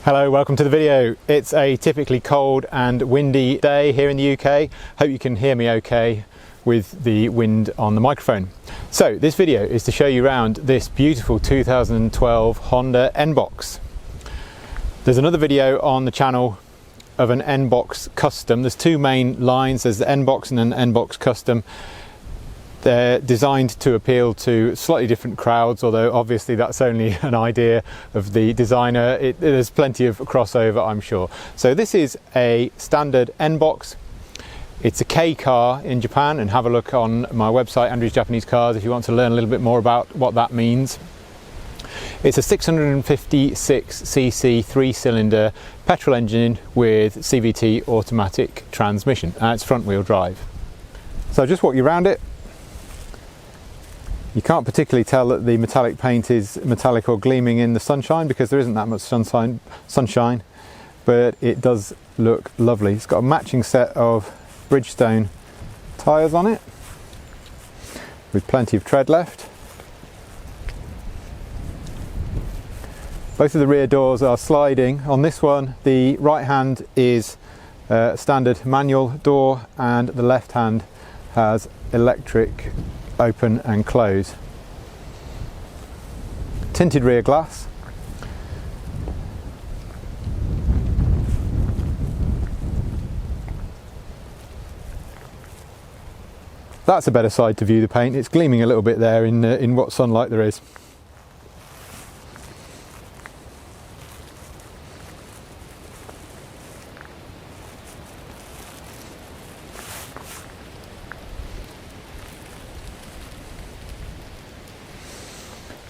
Hello, welcome to the video. It's a typically cold and windy day here in the UK. Hope you can hear me okay with the wind on the microphone. So this video is to show you around this beautiful 2012 Honda NBox. There's another video on the channel of an NBox Custom. There's two main lines, there's the NBox and an NBox Custom. They're designed to appeal to slightly different crowds, although obviously that's only an idea of the designer. There's plenty of crossover, I'm sure. So this is a standard NBox. It's a K car in Japan, and have a look on my website, Andrew's Japanese Cars, if you want to learn a little bit more about what that means. It's a 656cc 3-cylinder petrol engine with CVT automatic transmission, and it's front wheel drive. So I'll just walk you around it. You can't particularly tell that the metallic paint is metallic or gleaming in the sunshine because there isn't that much sunshine, but it does look lovely. It's got a matching set of Bridgestone tyres on it with plenty of tread left. Both of the rear doors are sliding. On this one, the right hand is a standard manual door and the left hand has electric open and close. Tinted rear glass. That's a better side to view the paint. It's gleaming a little bit there in what sunlight there is.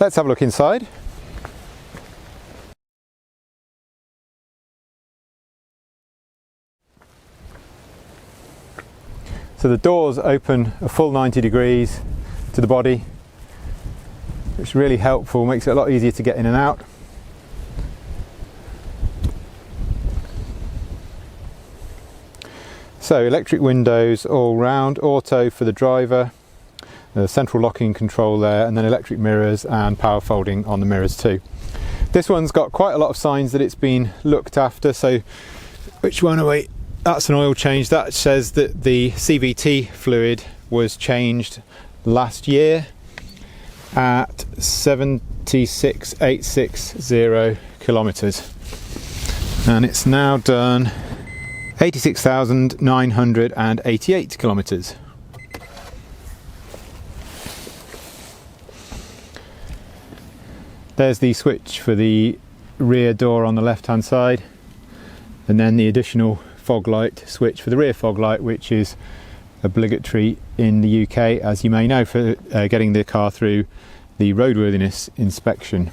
Let's have a look inside. So the doors open a full 90 degrees to the body, which is really helpful, makes it a lot easier to get in and out. So electric windows all round, auto for the driver. Central locking control there, and then electric mirrors and power folding on the mirrors too. This one's got quite a lot of signs that it's been looked after. So which one are we? That's an oil change. That says that the CVT fluid was changed last year at 76,860 kilometers, and it's now done 86,988 kilometers. There's the switch for the rear door on the left hand side, and then the additional fog light switch for the rear fog light, which is obligatory in the UK, as you may know, for getting the car through the roadworthiness inspection.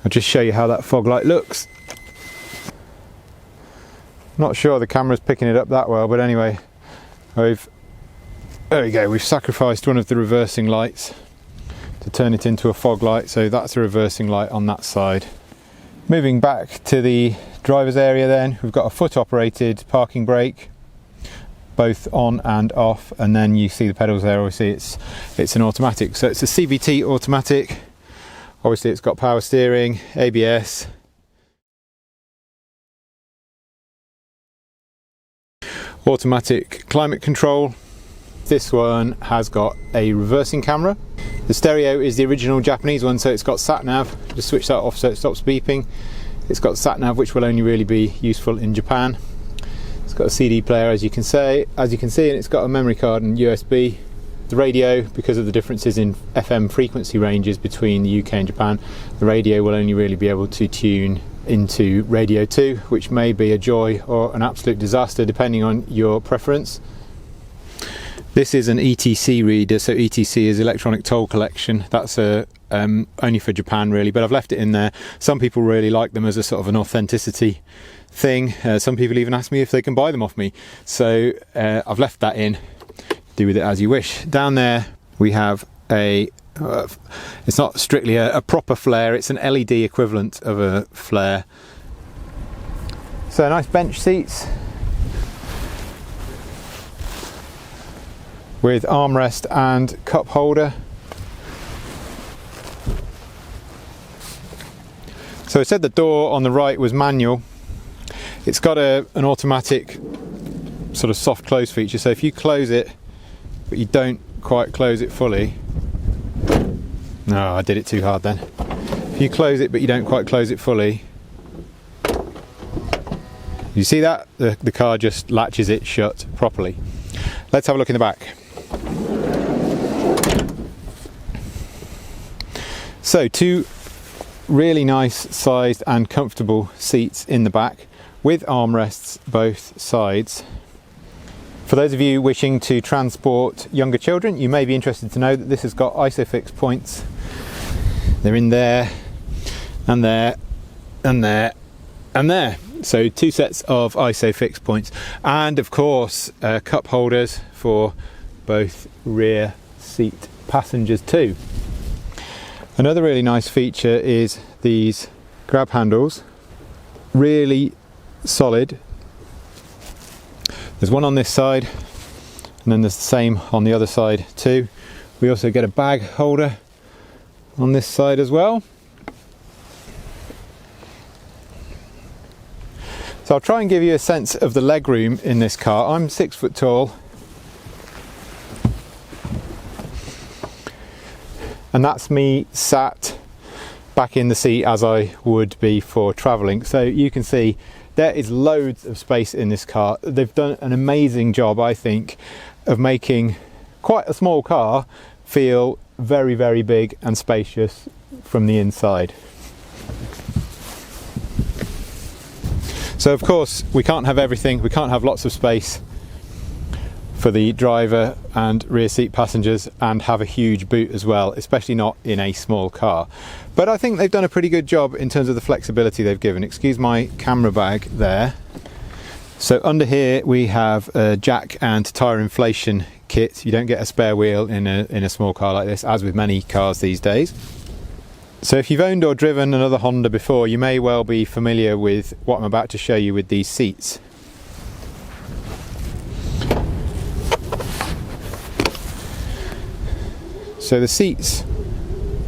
I'll just show you how that fog light looks. Not sure the camera's picking it up that well, but anyway, there we go, we've sacrificed one of the reversing lights to turn it into a fog light, so that's a reversing light on that side. Moving back to the driver's area then, we've got a foot operated parking brake, both on and off, and then you see the pedals there, obviously it's an automatic. So it's a CVT automatic, obviously it's got power steering, ABS, automatic climate control. This one has got a reversing camera. The stereo is the original Japanese one, so it's got sat nav. Just switch that off so it stops beeping. It's got sat nav, which will only really be useful in Japan. It's got a CD player, as you can see, and it's got a memory card and USB. The radio, because of the differences in FM frequency ranges between the UK and Japan, the radio will only really be able to tune into Radio 2, which may be a joy or an absolute disaster depending on your preference. This is an ETC reader, so ETC is electronic toll collection. That's only for Japan really, but I've left it in there. Some people really like them as a sort of an authenticity thing. Some people even ask me if they can buy them off me. So I've left that in. Do with it as you wish. Down there we have a, it's not strictly a proper flare, it's an LED equivalent of a flare. So nice bench seats with armrest and cup holder. So I said the door on the right was manual. It's got an automatic sort of soft close feature, so if you close it but you don't quite close it fully, no, I did it too hard then. If you close it but you don't quite close it fully, you see that? The car just latches it shut properly. Let's have a look in the back. So two really nice sized and comfortable seats in the back with armrests both sides. For those of you wishing to transport younger children, you may be interested to know that this has got ISOFIX points. They're in there and there and there and there. So two sets of ISOFIX points, and of course cup holders for both rear seat passengers too. Another really nice feature is these grab handles, really solid. There's one on this side and then there's the same on the other side too. We also get a bag holder on this side as well. So I'll try and give you a sense of the leg room in this car. I'm 6 foot tall, and that's me sat back in the seat as I would be for travelling. So you can see there is loads of space in this car. They've done an amazing job, I think, of making quite a small car feel very, very big and spacious from the inside. So of course we can't have everything, we can't have lots of space for the driver and rear seat passengers and have a huge boot as well, especially not in a small car. But I think they've done a pretty good job in terms of the flexibility they've given. Excuse my camera bag there. So under here we have a jack and tyre inflation kit. You don't get a spare wheel in a small car like this, as with many cars these days. So if you've owned or driven another Honda before, you may well be familiar with what I'm about to show you with these seats. So the seats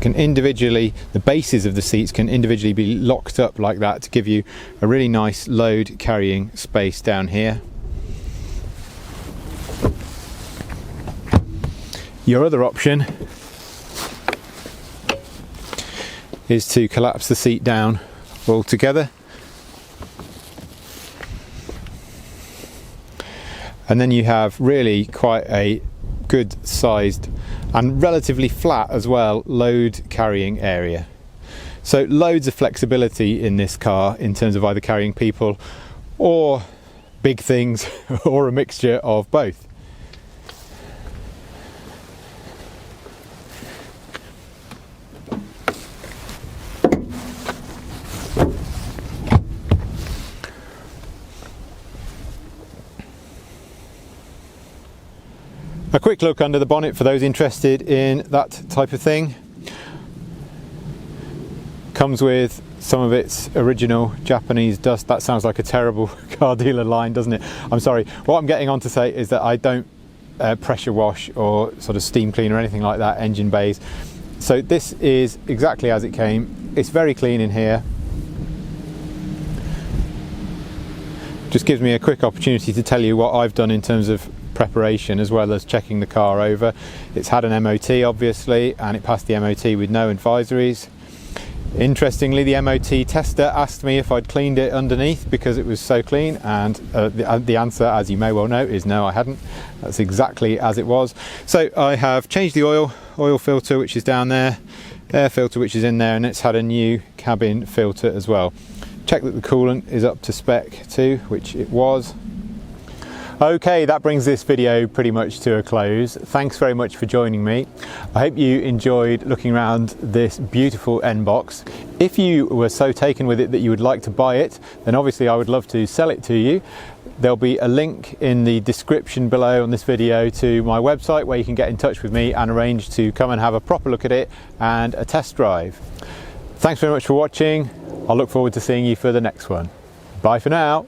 can individually, the bases of the seats can individually be locked up like that to give you a really nice load carrying space down here. Your other option is to collapse the seat down altogether, and then you have really quite a good sized and relatively flat as well load carrying area. So loads of flexibility in this car in terms of either carrying people or big things or a mixture of both. A quick look under the bonnet for those interested in that type of thing. Comes with some of its original Japanese dust. That sounds like a terrible car dealer line, doesn't it? I'm sorry. What I'm getting on to say is that I don't pressure wash or sort of steam clean or anything like that engine bays. So this is exactly as it came. It's very clean in here. Just gives me a quick opportunity to tell you what I've done in terms of preparation as well as checking the car over. It's had an MOT obviously, and it passed the MOT with no advisories. Interestingly, the MOT tester asked me if I'd cleaned it underneath because it was so clean, and the answer, as you may well know, is no, I hadn't. That's exactly as it was. So I have changed the oil filter, which is down there, air filter, which is in there, and it's had a new cabin filter as well. Check that the coolant is up to spec too, which it was. Okay, that brings this video pretty much to a close. Thanks very much for joining me. I hope you enjoyed looking around this beautiful NBox. If you were so taken with it that you would like to buy it, then obviously I would love to sell it to you. There'll be a link in the description below on this video to my website where you can get in touch with me and arrange to come and have a proper look at it and a test drive. Thanks very much for watching. I'll look forward to seeing you for the next one. Bye for now.